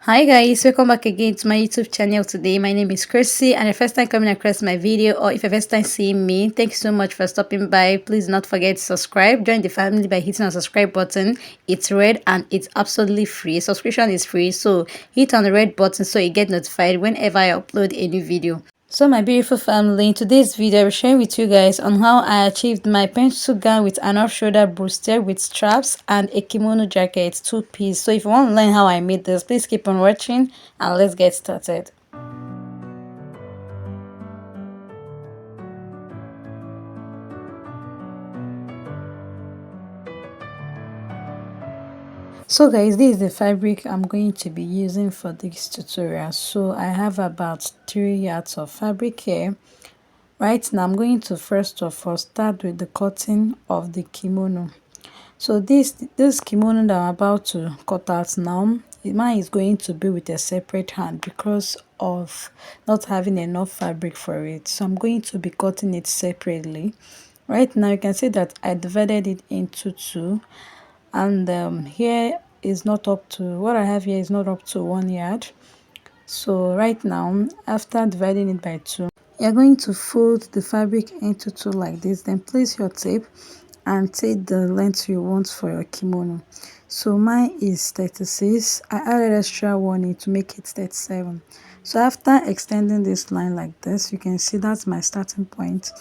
Hi guys, welcome back again to my YouTube channel. Today my name is Chrissy, and the first time coming across my video, or if your first time seeing me, thank you so much for stopping by. Please do not forget to subscribe. Join the family by hitting the subscribe button. It's red and it's absolutely free. Subscription is free, so hit on the red button so you get notified whenever I upload a new video. So my beautiful family, in today's video I will share with you guys on how I achieved my pencil gown with an off-shoulder bustier with straps and a kimono jacket, two-piece. So if you want to learn how I made this, please keep on watching and let's get started. So guys, this is the fabric I'm going to be using for this tutorial. So I have about 3 yards of fabric here. Right now I'm going to first of all start with the cutting of the kimono. So this kimono that I'm about to cut out now, mine is going to be with a separate hand because of not having enough fabric for it. So I'm going to be cutting it separately. Right now you can see that I divided it into two, and here is not up to what I have here is not up to 1 yard. So right now, after dividing it by two, you're going to fold the fabric into two like this, then place your tape and take the length you want for your kimono. So mine is 36. I added extra 1 to make it 37. So after extending this line like this, you can see that's my starting point.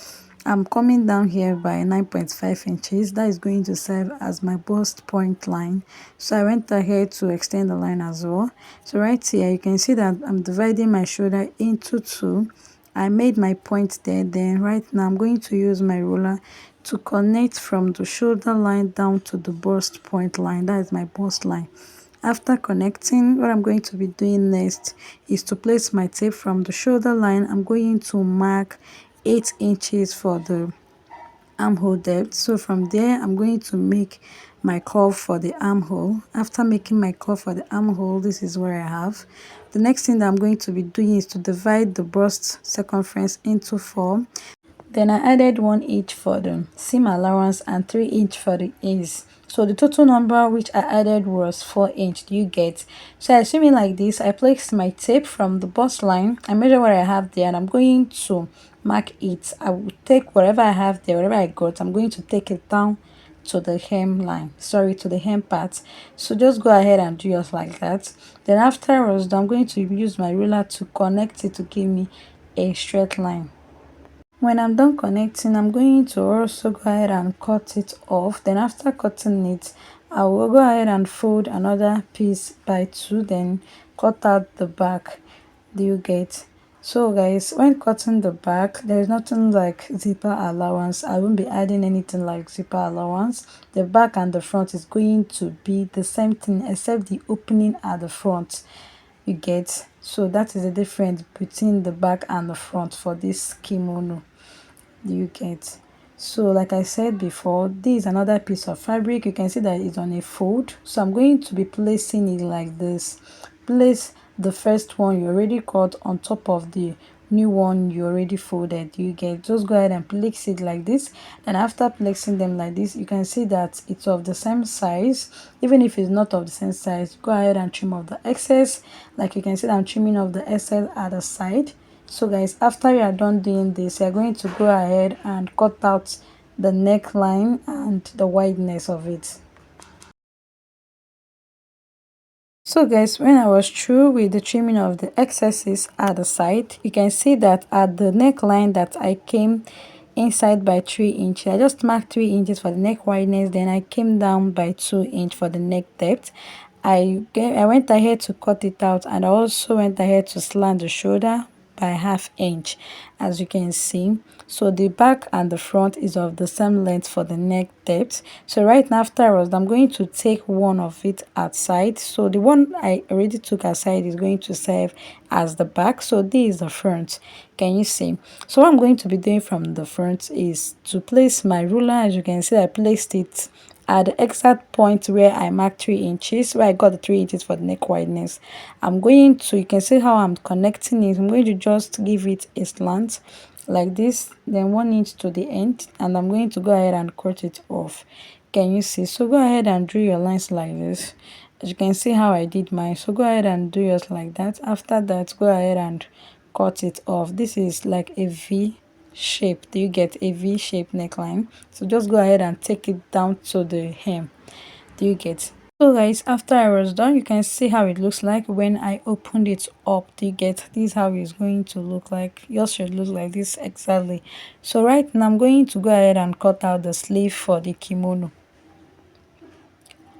I'm coming down here by 9.5 inches. That is going to serve as my bust point line. So I went ahead to extend the line as well. So right here you can see that I'm dividing my shoulder into two. I made my point there. Then right now I'm going to use my ruler to connect from the shoulder line down to the bust point line. That is my bust line. After connecting, what I'm going to be doing next is to place my tape from the shoulder line. I'm going to mark 8 inches for the armhole depth. So from there I'm going to make my curve for the armhole. After making my curve for the armhole, this is where I have. The next thing that I'm going to be doing is to divide the bust circumference into 4. Then I added 1 inch for the seam allowance and 3 inch for the ease. So the total number which I added was 4 inch. Do you get? So assuming like this, I placed my tape from the bust line. I measure what I have there and I'm going to mark it. I will take whatever I have there, whatever I got, I'm going to take it down to the hem line, sorry, to the hem part. So just go ahead and do yours like that. Then afterwards, I'm going to use my ruler to connect it to give me a straight line. When I'm done connecting, I'm going to also go ahead and cut it off. Then after cutting it, I will go ahead and fold another piece by 2, then cut out the back. Do you get? So guys, when cutting the back, there's nothing like zipper allowance. I won't be adding anything like zipper allowance. The back and the front is going to be the same thing except the opening at the front. You get? So that is the difference between the back and the front for this kimono. Do you get? So like I said before, this is another piece of fabric. You can see that it's on a fold. So I'm going to be placing it like this. Place the first one you already cut on top of the new one you already folded. You get? Just go ahead and place it like this. And after placing them like this, you can see that it's of the same size. Even if it's not of the same size, go ahead and trim off the excess. Like you can see that I'm trimming off the excess at the side. So guys, after you are done doing this, you're going to go ahead and cut out the neckline and the wideness of it. So guys, when I was through with the trimming of the excesses at the side, you can see that at the neckline that I came inside by 3 inches. I just marked 3 inches for the neck wideness, then I came down by 2 inches for the neck depth. I went ahead to cut it out, and I also went ahead to slant the shoulder by ½ inch, as you can see. So the back and the front is of the same length for the neck depth. So right now afterwards, I'm going to take one of it outside. So the one I already took aside is going to serve as the back. So this is the front. Can you see? So what I'm going to be doing from the front is to place my ruler. As you can see, I placed it at the exact point where I marked 3 inches, where I got the 3 inches for the neck wideness. I'm going to, you can see how I'm connecting it. I'm going to just give it a slant like this, then 1 inch to the end, and I'm going to go ahead and cut it off. Can you see? So go ahead and draw your lines like this. As you can see how I did mine, so go ahead and do yours like that. After that, go ahead and cut it off. This is like a V shape. Do you get a V shape neckline? So just go ahead and take it down to the hem. Do you get? So guys, after I was done, you can see how it looks like when I opened it up. Do you get? This is how it's going to look like. Yours should look like this exactly. So right now I'm going to go ahead and cut out the sleeve for the kimono.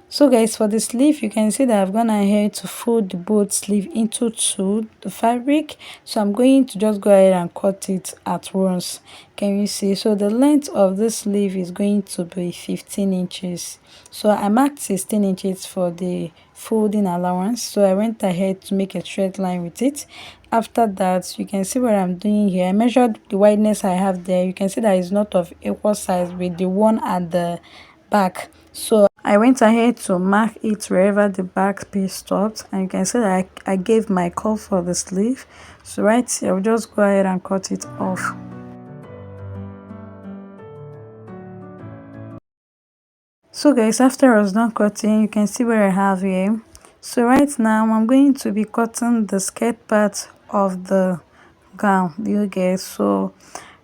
So guys, for the sleeve, you can see that I've gone ahead to fold the both sleeve into two, the fabric. So I'm going to just go ahead and cut it at once. Can you see? So the length of the sleeve is going to be 15 inches. So I marked 16 inches for the folding allowance. So I went ahead to make a straight line with it. After that, you can see what I'm doing here. I measured the wideness I have there. You can see that it's not of equal size with the one at the back. So I went ahead to mark it wherever the back piece stopped, and you can see that I gave my curve for the sleeve. So right here, I'll just go ahead and cut it off. So guys, after I was done cutting, you can see what I have here. So right now I'm going to be cutting the skirt part of the gown. Do you get? So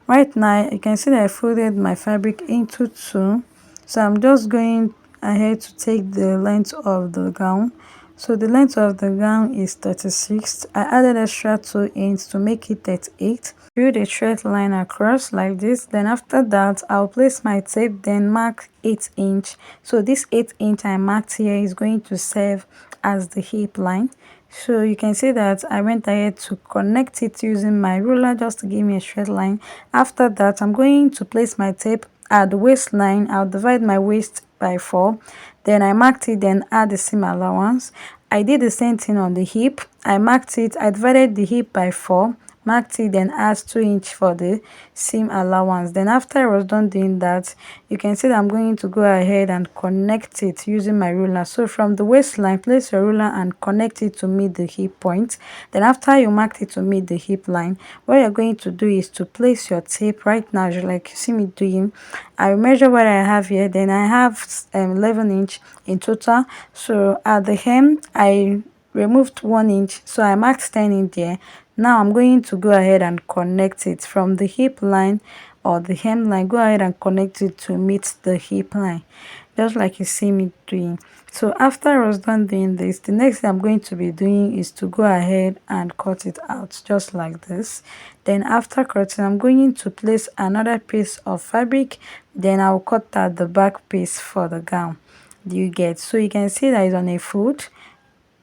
right now you can see that I folded my fabric into two. So I'm just going ahead to take the length of the gown. So the length of the gown is 36. I added extra 2 inches to make it 38. Build a straight line across like this. Then after that, I'll place my tape, then mark 8 inch. So this 8 inch I marked here is going to serve as the hip line. So you can see that I went ahead to connect it using my ruler just to give me a straight line. After that, I'm going to place my tape at the waistline. I'll divide my waist by 4. Then I marked it, then add the seam allowance. I did the same thing on the hip. I marked it, I divided the hip by 4, marked it, then add 2 inch for the seam allowance. Then after I was done doing that, you can see that I'm going to go ahead and connect it using my ruler. So from the waistline, place your ruler and connect it to meet the hip point. Then after you marked it to meet the hip line, what you're going to do is to place your tape right now, like you see me doing. I measure what I have here. Then I have 11 inch in total. So at the hem, I removed 1 inch, so I marked 10 in there. Now I'm going to go ahead and connect it from the hip line or the hemline. Go ahead and connect it to meet the hip line, just like you see me doing. So after I was done doing this, the next thing I'm going to be doing is to go ahead and cut it out just like this. Then after cutting, I'm going to place another piece of fabric. Then I'll cut out the back piece for the gown. Do you get? So you can see that it's on a fold.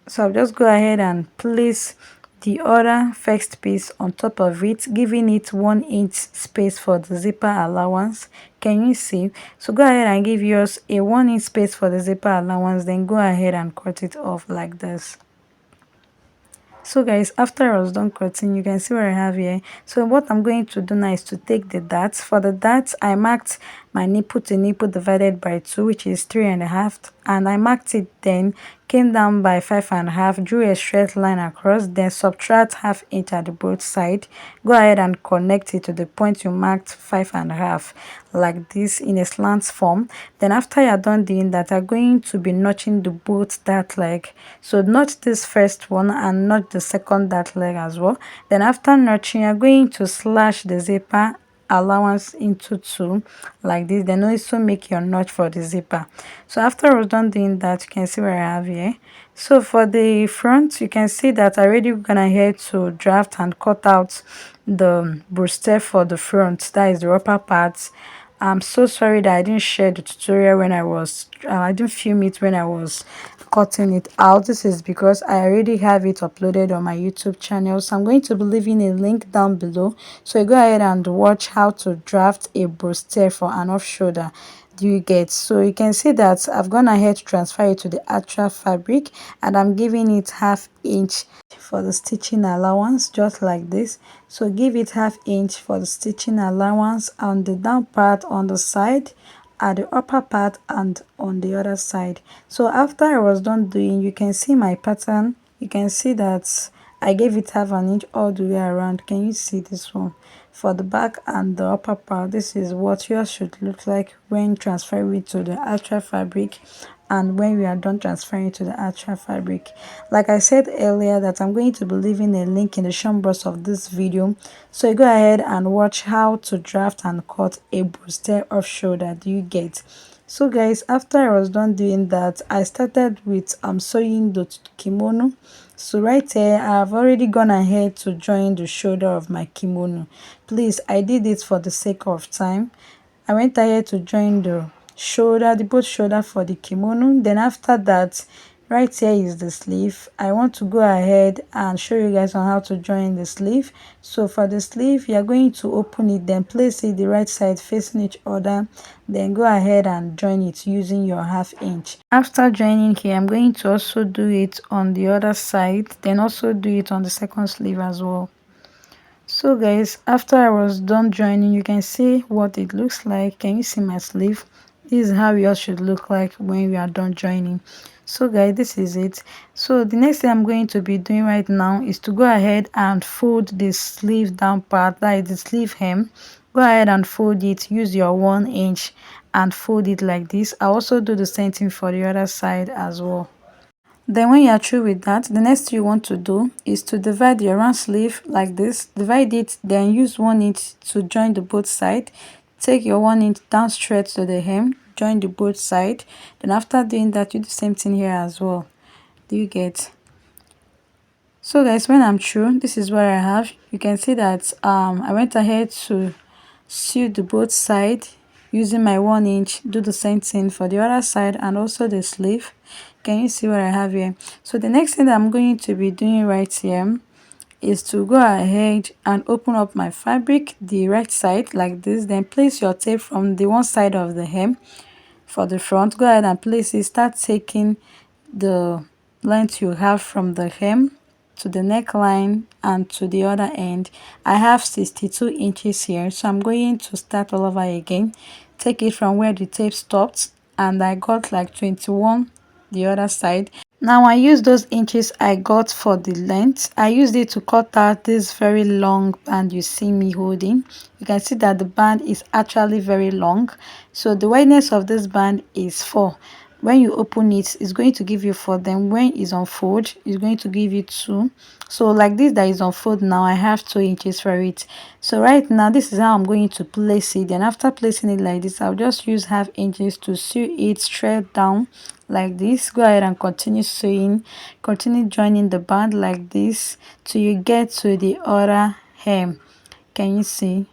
So I'll just go ahead and place the other first piece on top of it, giving it 1 inch space for the zipper allowance. Can you see? So go ahead and give yours a 1 inch space for the zipper allowance, then go ahead and cut it off like this. So guys, after I was done cutting, you can see what I have here. So what I'm going to do now is to take the darts. For the darts, I marked my nipple to nipple divided by 2, which is 3.5, and I marked it, then came down by 5.5, drew a straight line across, then subtract ½ inch at the both side. Go ahead and connect it to the point you marked 5.5, like this in a slant form. Then after you're done doing that, I'm going to be notching the both dart leg. So notch this first one and notch the second dart leg as well. Then after notching, you're going to slash the zipper allowance into 2 like this, then also make your notch for the zipper. So after I was done doing that, you can see what I have here. So for the front, you can see that I already gone ahead to draft and cut out the bustier for the front, that is the upper part. I'm so sorry that I didn't share the tutorial when I didn't film it when I was cutting it out. This is because I already have it uploaded on my YouTube channel, so I'm going to be leaving a link down below, so you go ahead and watch how to draft a bustier for an off shoulder. Do you get? So you can see that I've gone ahead to transfer it to the actual fabric, and I'm giving it ½ inch for the stitching allowance, just like this. So give it ½ inch for the stitching allowance on the down part, on the side, at the upper part, and on the other side. So after I was done doing, you can see my pattern. You can see that I gave it ½ inch all the way around. Can you see this one? For the back and the upper part, this is what yours should look like when transferring it to the actual fabric. and when we are done transferring to the actual fabric. Like I said earlier, that I'm going to be leaving a link in the show box of this video, so you go ahead and watch how to draft and cut a bustier off shoulder. Do you get? So guys, after I was done doing that, I started with sewing the kimono. So right here, I've already gone ahead to join the shoulder of my kimono. Please, I did it for the sake of time. I went ahead to join the shoulder, the both shoulder for the kimono. Then after that, right here is the sleeve. I want to go ahead and show you guys on how to join the sleeve. So for the sleeve, you are going to open it, then place it the right side facing each other, then go ahead and join it using your 1/2 inch. After joining here, I'm going to also do it on the other side, then also do it on the second sleeve as well. So guys, after I was done joining, you can see what it looks like. Can you see my sleeve? This is how yours should look like when we are done joining. So guys, this is it. So the next thing I'm going to be doing right now is to go ahead and fold the sleeve down part, that is the sleeve hem. Go ahead and fold it, use your 1 inch and fold it like this. I also do the same thing for the other side as well. Then when you are through with that, the next thing you want to do is to divide your round sleeve like this. Divide it, then use 1 inch to join the both side. Take your 1 inch down straight to the hem, join the both side. Then after doing that, you do the same thing here as well. Do you get? So guys, when I'm through, this is what I have. You can see that I went ahead to sew the both side using my 1 inch. Do the same thing for the other side and also the sleeve. Can you see what I have here? So the next thing that I'm going to be doing right here is to go ahead and open up my fabric the right side like this, then place your tape from the one side of the hem for the front. Go ahead and place it. Start taking the length you have from the hem to the neckline and to the other end. I have 62 inches here, so I'm going to start all over again. Take it from where the tape stopped, and I got like 21 the other side. Now I use those inches I got for the length. I used it to cut out this very long band you see me holding. You can see that the band is actually very long. So the wideness of this band is 4. When you open it, it's going to give you 4. Then when it's unfold, it's going to give you 2. So like this that is unfold now, I have 2 inches for it. So right now, this is how I'm going to place it. Then after placing it like this, I'll just use 1/2 inches to sew it straight down like this. Go ahead and continue sewing, continue joining the band like this till you get to the other hem. Can you see?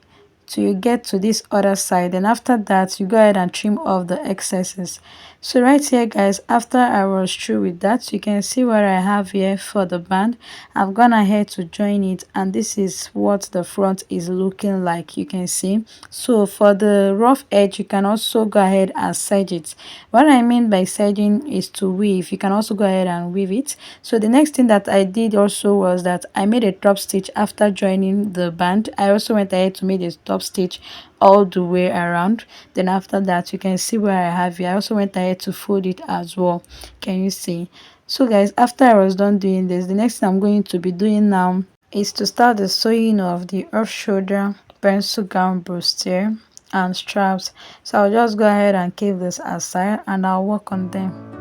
Till you get to this other side, and after that you go ahead and trim off the excesses. So right here guys, after I was through with that, you can see what I have here for the band. I've gone ahead to join it, and this is what the front is looking like. You can see. So for the rough edge, you can also go ahead and serge it. What I mean by serging is to weave. You can also go ahead and weave it. So the next thing that I did also was that I made a top stitch after joining the band. I also went ahead to make a top stitch all the way around. Then after that, you can see where I have it. I also went ahead to fold it as well. Can you see? So guys, after I was done doing this, the next thing I'm going to be doing now is to start the sewing of the off shoulder pencil gown bustier and straps. So I'll just go ahead and keep this aside and I'll work on them.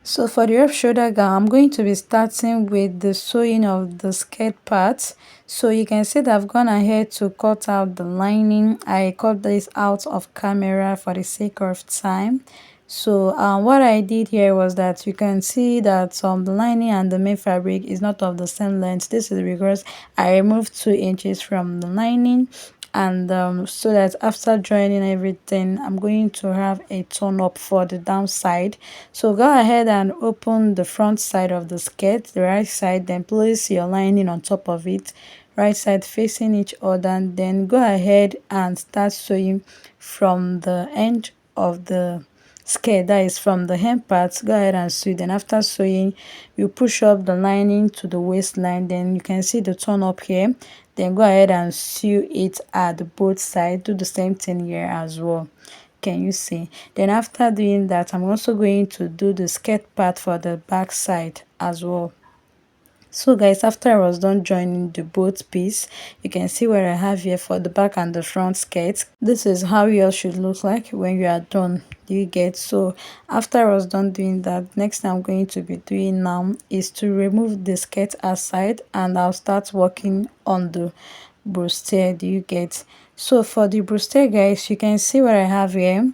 So for the off shoulder gown, I'm going to be starting with the sewing of the skirt part. So you can see that I've gone ahead to cut out the lining. I cut this out of camera for the sake of time. So what I did here was that you can see that the lining and the main fabric is not of the same length. This is because I removed 2 inches from the lining, and so that after joining everything, I'm going to have a turn up for the downside. So go ahead and open the front side of the skirt, the right side, then place your lining on top of it, right side facing each other, and then go ahead and start sewing from the end of the skirt, that is from the hem part. Go ahead and sew. Then after sewing, you push up the lining to the waistline, then you can see the turn up here. Then go ahead and sew it at both sides. Do the same thing here as well. Can you see? Then after doing that, I'm also going to do the skirt part for the back side as well. So guys, after I was done joining the both piece, you can see what I have here for the back and the front skirt. This is how yours should look like when you are done. Do you get? So after I was done doing that, next thing I'm going to be doing now is to remove the skirt aside, and I'll start working on the bustier. Do you get? So for the bustier guys, you can see what I have here.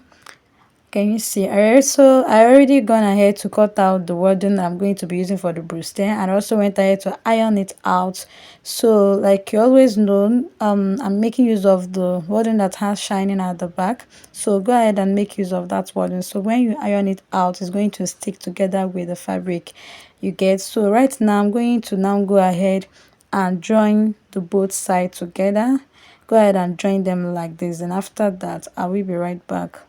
Can you see? I already gone ahead to cut out the wording I'm going to be using for the bustier, and also went ahead to iron it out. So like you always know, I'm making use of the wording that has shining at the back. So go ahead and make use of that wording. So when you iron it out, it's going to stick together with the fabric. You get? So right now I'm going to now go ahead and join the both sides together. Go ahead and join them like this, and after that I will be right back.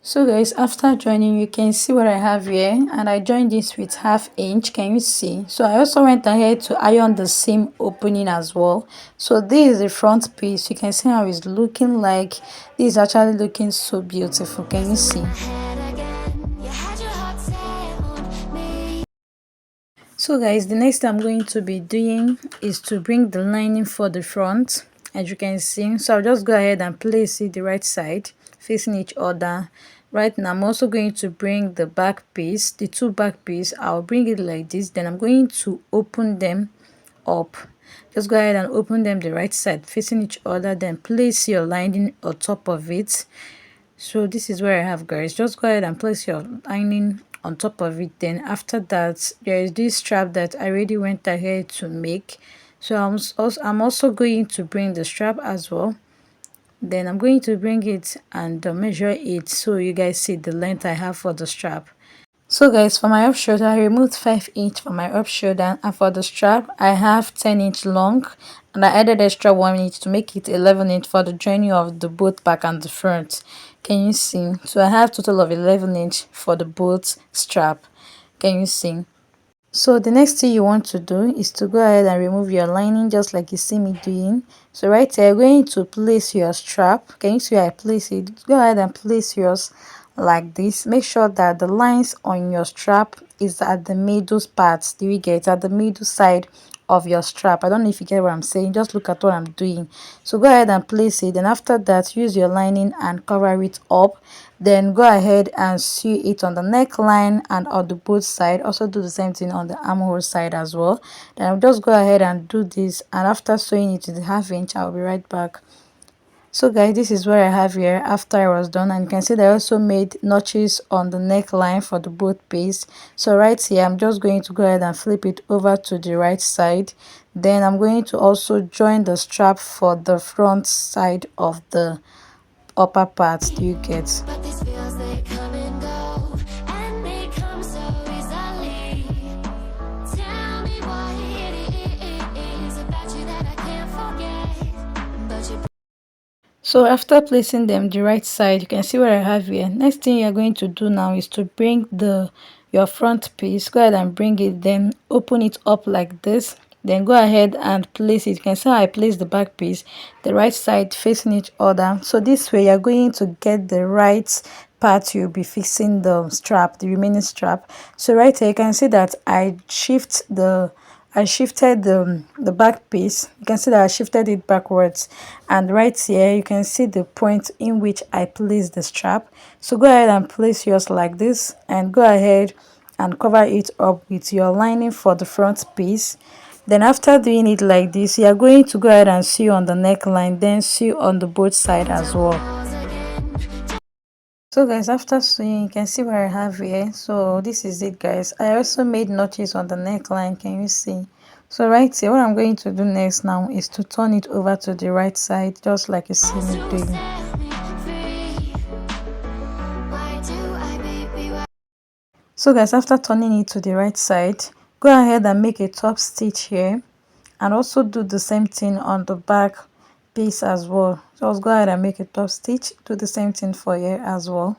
So guys, after joining, you can see what I have here, and I joined this with 1/2 inch. Can you see? So I also went ahead to iron the same opening as well. So this is the front piece. You can see how it's looking like. This is actually looking so beautiful. Can you see? So guys, the next thing I'm going to be doing is to bring the lining for the front, as you can see. So I'll just go ahead and place it the right side facing each other. Right now I'm also going to bring the back piece, the two back piece. I'll bring it like this, then I'm going to open them up. Just go ahead and open them the right side facing each other, then place your lining on top of it. So this is where I have, guys. Just go ahead and place your lining on top of it. Then after that, there is this strap that I already went ahead to make. So I'm also going to bring the strap as well. Then I'm going to bring it and measure it so you guys see the length I have for the strap. So guys, for my up shoulder, I removed 5 inch for my up shoulder, and for the strap I have 10 inch long, and I added extra 1 inch to make it 11 inch for the joining of the both back and the front. Can you see? So I have total of 11 inch for the both strap. Can you see? So the next thing you want to do is to go ahead and remove your lining just like you see me doing. So right here, you're going to place your strap. Can you see where I place it? Go ahead and place yours like this. Make sure that the lines on your strap is at the middle part. Do you get at the middle side of your strap? I don't know if you get what I'm saying. Just look at what I'm doing. So go ahead and place it, and after that use your lining and cover it up. Then go ahead and sew it on the neckline and on the both side. Also do the same thing on the armhole side as well. Then I'll just go ahead and do this, and after sewing it to the 1/2 inch, I'll be right back. So guys, this is what I have here after I was done, and you can see that I also made notches on the neckline for the both piece. So right here, I'm just going to go ahead and flip it over to the right side. Then I'm going to also join the strap for the front side of the upper part. Do you get? So after placing them the right side, you can see what I have here. Next thing you're going to do now is to bring your front piece. Go ahead and bring it, then open it up like this. Then go ahead and place it. You can see how I place the back piece, the right side facing each other. So this way you're going to get the right part. You'll be fixing the strap, the remaining strap. So right here you can see that I shifted the back piece. You can see that I shifted it backwards, and right here you can see the point in which I placed the strap. So go ahead and place yours like this, and go ahead and cover it up with your lining for the front piece. Then after doing it like this, you are going to go ahead and sew on the neckline, then sew on the both side as well. So guys, after sewing, you can see what I have here. So this is it, guys. I also made notches on the neckline. Can you see? So right here, what I'm going to do next now is to turn it over to the right side, just like you see me doing. So guys, after turning it to the right side, go ahead and make a top stitch here, and also do the same thing on the back piece as well. Just go ahead and make a top stitch, do the same thing for here as well.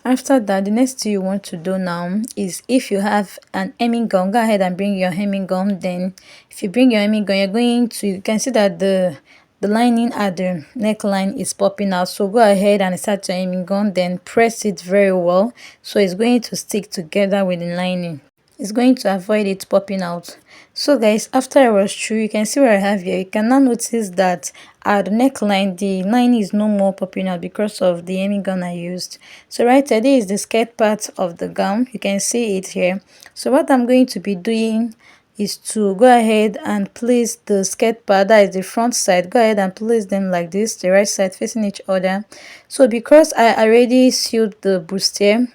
After that, the next thing you want to do now is, if you have an hemming gun, go ahead and bring your hemming gun. Then if you bring your hemming gun, you can see that the lining at the neckline is popping out. So go ahead and start your hemming gun, then press it very well so it's going to stick together with the lining. It's going to avoid it popping out. So guys, after I was through, you can see what I have here. You can now notice that at the neckline, the line is no more popping out because of the hemming gun I used. So right here, this is the skirt part of the gown. You can see it here. So what I'm going to be doing is to go ahead and place the skirt part, that is the front side, go ahead and place them like this, the right side facing each other. So because I already sealed the bustier,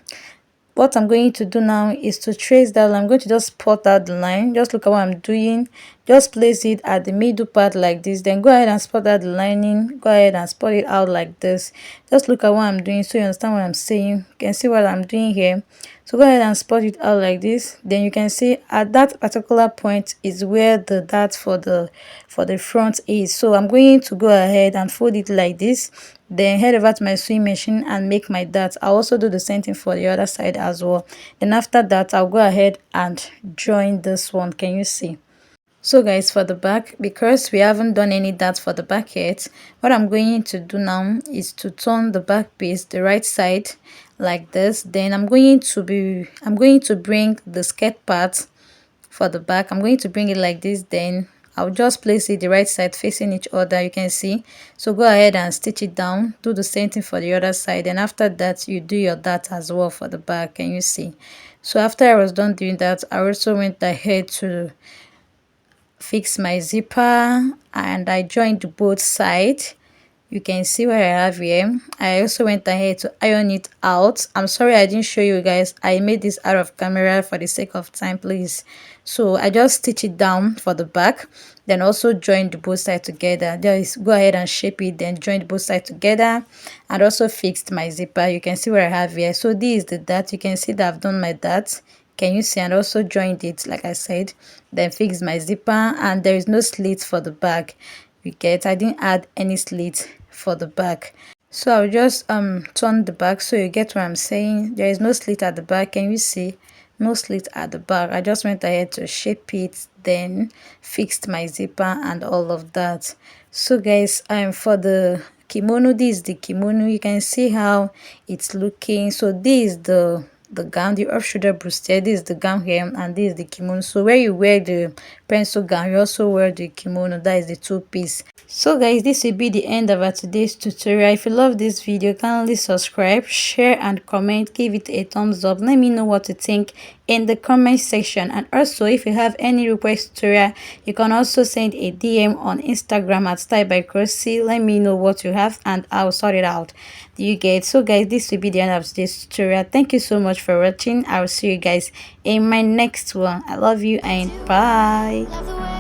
what I'm going to do now is to trace that line. I'm going to just plot out the line. Just look at what I'm doing. Just place it at the middle part like this. Then go ahead and spot out the lining. Go ahead and spot it out like this. Just look at what I'm doing so you understand what I'm saying. You can see what I'm doing here. So go ahead and spot it out like this. Then you can see at that particular point is where the dart for the front is. So I'm going to go ahead and fold it like this, then head over to my sewing machine and make my dart. I'll also do the same thing for the other side as well. Then after that, I'll go ahead and join this one. Can you see? So guys, for the back, because we haven't done any dart for the back yet, what I'm going to do now is to turn the back piece the right side like this. Then I'm going to bring the skirt part for the back. I'm going to bring it like this. Then I'll just place it the right side facing each other. You can see. So go ahead and stitch it down. Do the same thing for the other side. And after that, you do your dart as well for the back. Can you see? So after I was done doing that, I also went ahead to fix my zipper and I joined both sides. You can see what I have here. I also went ahead to iron it out. I'm sorry I didn't show you guys. I made this out of camera for the sake of time, please. So I just stitch it down for the back, then also joined both sides together. Just go ahead and shape it, then joined both sides together, and also fixed my zipper. You can see what I have here. So this is the dart. You can see that I've done my dart. Can you see? And also joined it like I said, then fixed my zipper, and there is no slit for the back. You get, I didn't add any slit for the back. So I'll just turn the back so you get what I'm saying. There is no slit at the back. Can you see? No slit at the back. I just went ahead to shape it, then fixed my zipper and all of that. So guys, for the kimono, this is the kimono. You can see how it's looking. So this is the gown, the off shoulder bustier. This is the gown here, and this is the kimono. So where you wear the pencil gown, you also wear the kimono. That is the two-piece. So guys, this will be the end of our today's tutorial. If you love this video, kindly subscribe, share and comment. Give it a thumbs up. Let me know what you think in the comment section. And also, if you have any request tutorial, you can also send a DM on Instagram at style-by-crochet. Let me know what you have and I'll sort it out. Do you get? So guys, this will be the end of today's tutorial. Thank you so much for watching. I'll see you guys in my next one. I love you and bye.